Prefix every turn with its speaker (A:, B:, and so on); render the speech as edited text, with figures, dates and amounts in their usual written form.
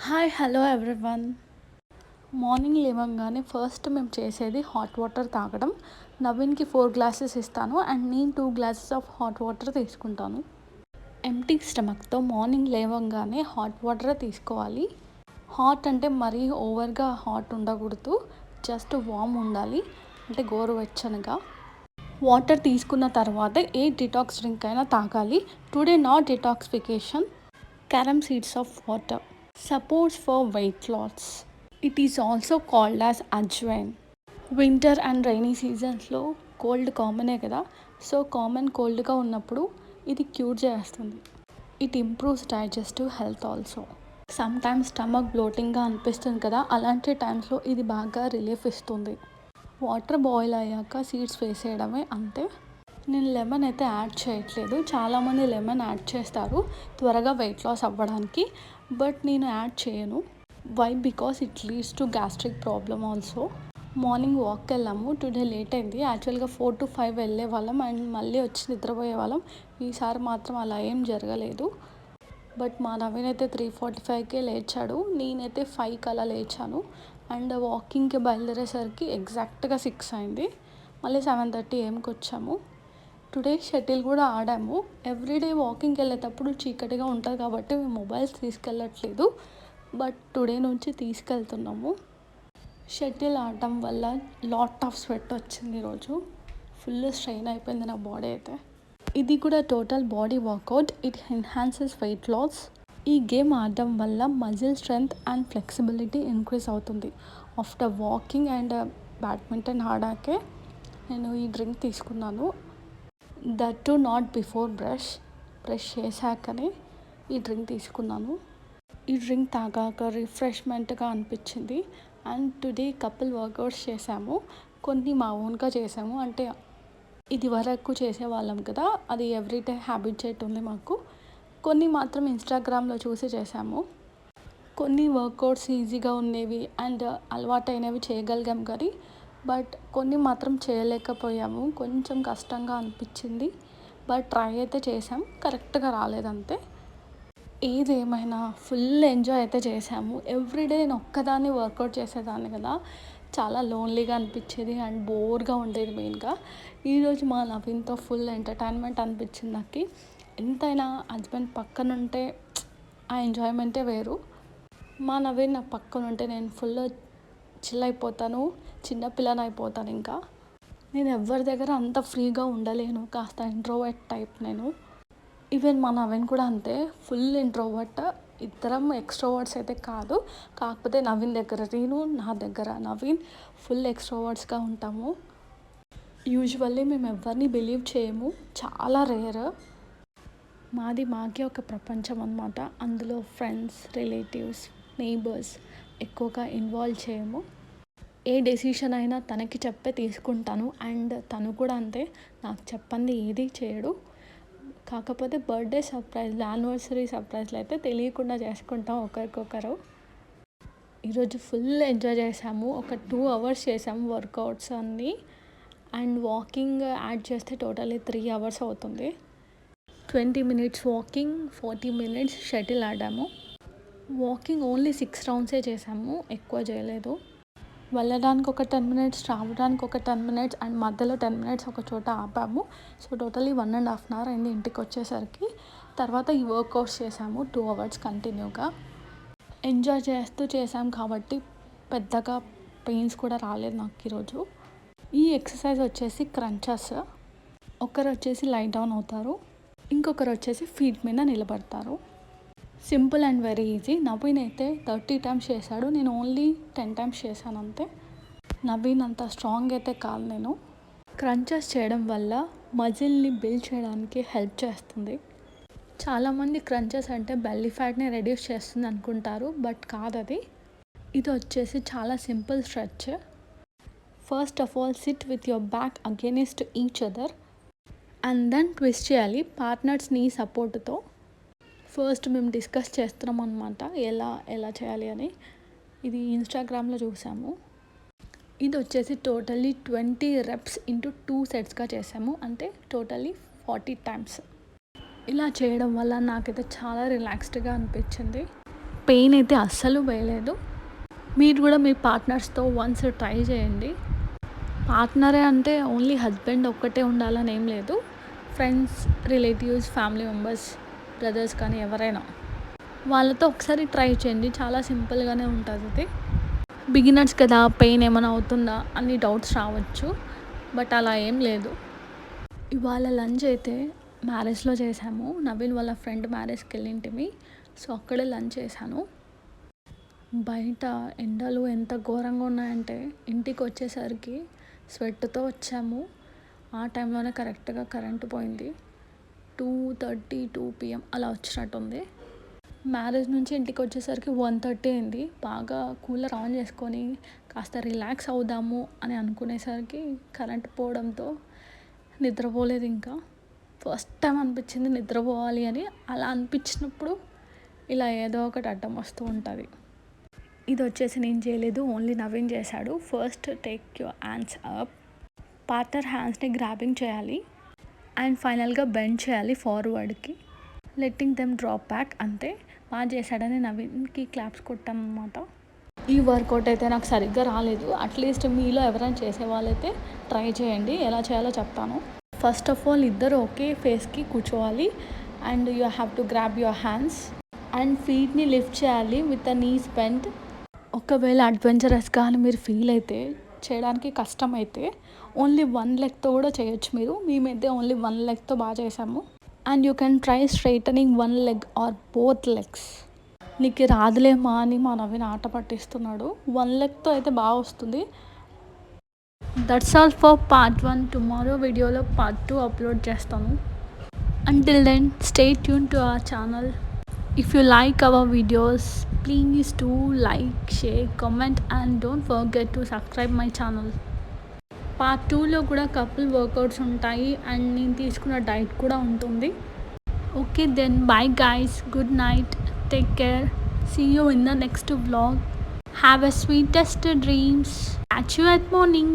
A: Hi hello everyone. Morning లేవగానే first మేము చేసేది హాట్ వాటర్ తాగడం. నవీన్కి 4 గ్లాసెస్ ఇస్తాను అండ్ నేను 2 గ్లాసెస్ ఆఫ్ హాట్ వాటర్ తీసుకుంటాను. ఎంప్టీ స్టమక్తో మార్నింగ్ లేవగానే హాట్ వాటర్ తీసుకోవాలి. హాట్ అంటే మరీ ఓవర్గా హాట్ ఉండకూడదు, జస్ట్ వామ్ ఉండాలి, అంటే గోరువెచ్చనగా. వాటర్ తీసుకున్న తర్వాత ఏ డిటాక్స్ డ్రింక్ అయినా తాగాలి. Today not detoxification, carom seeds of water. Supports for weight loss. It is also called as ajwain. Winter and rainy సీజన్స్లో కోల్డ్ కామనే కదా, సో కామన్ కోల్డ్గా ఉన్నప్పుడు ఇది క్యూర్ చేస్తుంది. It improves digestive health also. Sometimes stomach బ్లోటింగ్గా అనిపిస్తుంది కదా, అలాంటి టైమ్స్లో ఇది బాగా రిలీఫ్ ఇస్తుంది. వాటర్ బాయిల్ అయ్యాక సీడ్స్ వేసేయడమే, అంతే. నేను లెమన్ అయితే యాడ్ చేయట్లేదు. చాలామంది లెమన్ యాడ్ చేస్తారు త్వరగా వెయిట్ లాస్ అవ్వడానికి, బట్ నేను యాడ్ చేయను. Why? Because it leads to gastric problem also. Morning వాక్కి వెళ్ళాము. టుడే లేట్ అయింది. యాక్చువల్గా 4 to 5 వెళ్ళే వాళ్ళం అండ్ మళ్ళీ వచ్చి నిద్రపోయే వాళ్ళం. ఈసారి మాత్రం అలా ఏం జరగలేదు. బట్ మా నవీన్ అయితే 3:45కే లేచాడు. నేనైతే 5కి అలా లేచాను అండ్ వాకింగ్కి బయలుదేరేసరికి ఎగ్జాక్ట్గా 6 అయింది. మళ్ళీ 7:30 ఏఎంకి వచ్చాము. టుడే షటిల్ కూడా ఆడాము. ఎవ్రీడే వాకింగ్కి వెళ్ళేటప్పుడు చీకటిగా ఉంటుంది కాబట్టి మేము మొబైల్స్ తీసుకెళ్ళట్లేదు, బట్ టుడే నుంచి తీసుకెళ్తున్నాము. షటిల్ ఆడటం వల్ల లాట్ ఆఫ్ స్వెట్ వచ్చింది ఈరోజు. ఫుల్ స్ట్రెయిన్ అయిపోయింది నా బాడీ అయితే. ఇది కూడా total body workout. It enhances weight loss. ఈ గేమ్ ఆడడం వల్ల muscle strength and flexibility increase అవుతుంది. ఆఫ్టర్ వాకింగ్ అండ్ బ్యాడ్మింటన్ ఆడాకే నేను ఈ డ్రింక్ తీసుకున్నాను. That too not before brush చేశాకనే ఈ డ్రింక్ తీసుకున్నాను. ఈ డ్రింక్ తాగాక రిఫ్రెష్మెంట్గా అనిపించింది. అండ్ టుడే కపుల్ వర్కౌట్స్ చేసాము. కొన్ని మా ఓన్గా చేసాము, అంటే ఇది వరకు చేసేవాళ్ళం కదా, అది ఎవ్రీడే హ్యాబిట్ ఉంది మాకు. కొన్ని మాత్రం ఇన్స్టాగ్రామ్లో చూసి చేసాము. కొన్ని వర్కౌట్స్ ఈజీగా ఉండేవి అండ్ అలవాటైనవి చేయగలిగాం కానీ, బట్ కొన్ని మాత్రం చేయలేకపోయాము. కొంచెం కష్టంగా అనిపించింది, బట్ ట్రై అయితే చేసాం. కరెక్ట్గా రాలేదంతే. ఏదేమైనా ఫుల్ ఎంజాయ్ అయితే చేసాము. ఎవ్రీడే నేను ఒక్కదాన్ని వర్కౌట్ చేసేదాన్ని కదా, చాలా లోన్లీగా అనిపించేది అండ్ బోర్గా ఉండేది మెయిన్గా. ఈరోజు మా నవీన్తో ఫుల్ ఎంటర్టైన్మెంట్ అనిపించింది నాకు. ఎంతైనా హస్బెండ్ పక్కన ఉంటే ఆ ఎంజాయ్మెంటే వేరు. మా నవీన్ నా పక్కన ఉంటే నేను ఫుల్ చిల్ అయిపోతాను, చిన్నపిల్లని అయిపోతాను. ఇంకా నేను ఎవరి దగ్గర అంత ఫ్రీగా ఉండలేను, కాస్త ఇంట్రోవర్ట్ టైప్ నేను. ఈవెన్ మా నవీన్ కూడా అంతే, ఫుల్ ఇంట్రోవర్ట్. ఇద్దరం ఎక్స్ట్రోవర్ట్స్ అయితే కాదు, కాకపోతే నవీన్ దగ్గర నేను, నా దగ్గర నవీన్ ఫుల్ ఎక్స్ట్రోవర్ట్స్గా ఉంటాము. యూజువల్లీ మేము ఎవరిని బిలీవ్ చేయము, చాలా రేర్. మాకే ఒక ప్రపంచం అన్నమాట. అందులో ఫ్రెండ్స్, రిలేటివ్స్, నైబర్స్ ఎక్కువగా ఇన్వాల్వ్ చేయము. ఏ డెసిషన్ అయినా తనకి చెప్పే తీసుకుంటాను అండ్ తను కూడా అంతే, నాకు చెప్పంది ఏది చేయడు. కాకపోతే బర్త్డే సర్ప్రైజ్, యానివర్సరీ సర్ప్రైజ్లు అయితే తెలియకుండా చేసుకుంటాం ఒకరికొకరు. ఈరోజు ఫుల్ ఎంజాయ్ చేసాము. ఒక 2 hours చేసాము వర్కౌట్స్ అన్నీ అండ్ వాకింగ్ యాడ్ చేస్తే టోటల్లీ 3 hours అవుతుంది. 20 minutes వాకింగ్, 40 minutes షటిల్ ఆడాము. వాకింగ్ ఓన్లీ 6 rounds చేసాము, ఎక్కువ చేయలేదు. వెళ్ళడానికి ఒక 10 minutes, రావడానికి ఒక 10 minutes అండ్ మధ్యలో 10 minutes ఒక చోట ఆపాము. సో టోటలీ 1.5 hours అయింది ఇంటికి వచ్చేసరికి. తర్వాత ఈ వర్కౌట్స్ చేసాము 2 hours కంటిన్యూగా. ఎంజాయ్ చేస్తూ చేసాం కాబట్టి పెద్దగా పెయిన్స్ కూడా రాలేదు నాకు ఈరోజు. ఈ ఎక్సర్సైజ్ వచ్చేసి క్రంచెస్. ఒకరు వచ్చేసి లై డౌన్ అవుతారు, ఇంకొకరు వచ్చేసి ఫీట్ మీద నిలబడతారు. Simple and very easy. Naveen అయితే 30 times చేశాడు, నేను ఓన్లీ 10 times చేశాను అంతే. నవీన్ అంత స్ట్రాంగ్ అయితే కాదు నేను. క్రంచెస్ చేయడం వల్ల మజిల్ని బిల్డ్ చేయడానికి హెల్ప్ చేస్తుంది. చాలామంది క్రంచెస్ అంటే బెల్లీ ఫ్యాట్ని రెడ్యూస్ చేస్తుంది అనుకుంటారు, బట్ కాదు అది. ఇది వచ్చేసి చాలా simple stretch. First of all sit with your back against each other and then twist చేయాలి పార్ట్నర్స్ నీ సపోర్ట్తో. ఫస్ట్ మేము డిస్కస్ చేస్తున్నాం అనమాట ఎలా చేయాలి అని. ఇది ఇన్స్టాగ్రామ్లో చూసాము. ఇది వచ్చేసి టోటల్లీ 20 reps into 2 setsగా చేసాము, అంటే టోటల్లీ 40 times. ఇలా చేయడం వల్ల నాకైతే చాలా రిలాక్స్డ్గా అనిపించింది. పెయిన్ అయితే అస్సలు వేయలేదు. మీరు కూడా మీ పార్ట్నర్స్తో వన్స్ ట్రై చేయండి. పార్ట్నరే అంటే ఓన్లీ హస్బెండ్ ఒక్కటే ఉండాలని ఏం లేదు. Friends, relatives, family members, brothers కానీ ఎవరైనా వాళ్ళతో ఒకసారి ట్రై చేయండి. చాలా సింపుల్గానే ఉంటుంది ఇది. బిగినర్స్ కదా, పెయిన్ ఏమైనా అవుతుందా అన్ని డౌట్స్ రావచ్చు, బట్ అలా ఏం లేదు. ఇవాళ లంచ్ అయితే మ్యారేజ్లో చేసాము. నవీన్ వాళ్ళ ఫ్రెండ్ మ్యారేజ్కి వెళ్ళింటిమి. సో అక్కడే లంచ్ చేశాను. బయట ఎండలు ఎంత ఘోరంగా ఉన్నాయంటే ఇంటికి వచ్చేసరికి స్వెట్తో వచ్చాము. ఆ టైంలోనే కరెక్ట్గా కరెంటు పోయింది. 2:30 2 PM అలా వచ్చినట్టుంది. మ్యారేజ్ నుంచి ఇంటికి వచ్చేసరికి 1:30 అయింది. బాగా కూలర్ ఆన్ చేసుకొని కాస్త రిలాక్స్ అవుదాము అని అనుకునేసరికి కరెంట్ పోవడంతో నిద్రపోలేదు. ఇంకా ఫస్ట్ టైం అనిపించింది నిద్రపోవాలి అని. అలా అనిపించినప్పుడు ఇలా ఏదో ఒకటి అడ్డం వస్తూ ఉంటుంది. ఇది వచ్చేసి నేను చేయలేదు, ఓన్లీ నవీన్ చేశాడు. First take your hands up, partner హ్యాండ్స్ని గ్రాబింగ్ చేయాలి అండ్ ఫైనల్గా బెండ్ చేయాలి ఫార్వర్డ్కి, లెట్టింగ్ దెమ్ డ్రాప్ బ్యాక్. అంతే, బాగా చేశాడని నవీన్కి క్లాప్స్ కొట్టాను అనమాట. ఈ వర్కౌట్ అయితే నాకు సరిగ్గా రాలేదు. అట్లీస్ట్ మీలో ఎవరైనా చేసే వాళ్ళైతే ట్రై చేయండి. ఎలా చేయాలో చెప్తాను. ఫస్ట్ ఆఫ్ ఆల్ ఇద్దరు ఒకే ఫేస్కి కూర్చోవాలి and you have to grab your hands and ఫీట్ని లిఫ్ట్ చేయాలి విత్ ద నీస్ బెండ్. ఒకవేళ అడ్వెంచరస్గా అని మీరు ఫీల్ అయితే, చేయడానికి కష్టమైతే ఓన్లీ 1 లెగ్తో కూడా చేయొచ్చు మీరు. మేమైతే ఓన్లీ 1 లెగ్తో బాగా చేసాము. And you can try straightening 1 leg or both legs. నీకు రాదులేమా అని మా నవీన్ ఆట పట్టిస్తున్నాడు. 1 లెగ్తో అయితే బాగా వస్తుంది. That's all for part 1. Tomorrow వీడియోలో పార్ట్ 2 అప్లోడ్ చేస్తాను. Until then, stay tuned to our channel. If you like our videos, please do like, share, comment and don't forget to subscribe my channel. Part 2లో కూడా couple workouts ఉంటాయి and నేను తీసుకున్న diet కూడా ఉంటుంది. Okay then, bye guys, good night, take care, see you in the next vlog. Have a sweetest dreams. Catch you at morning.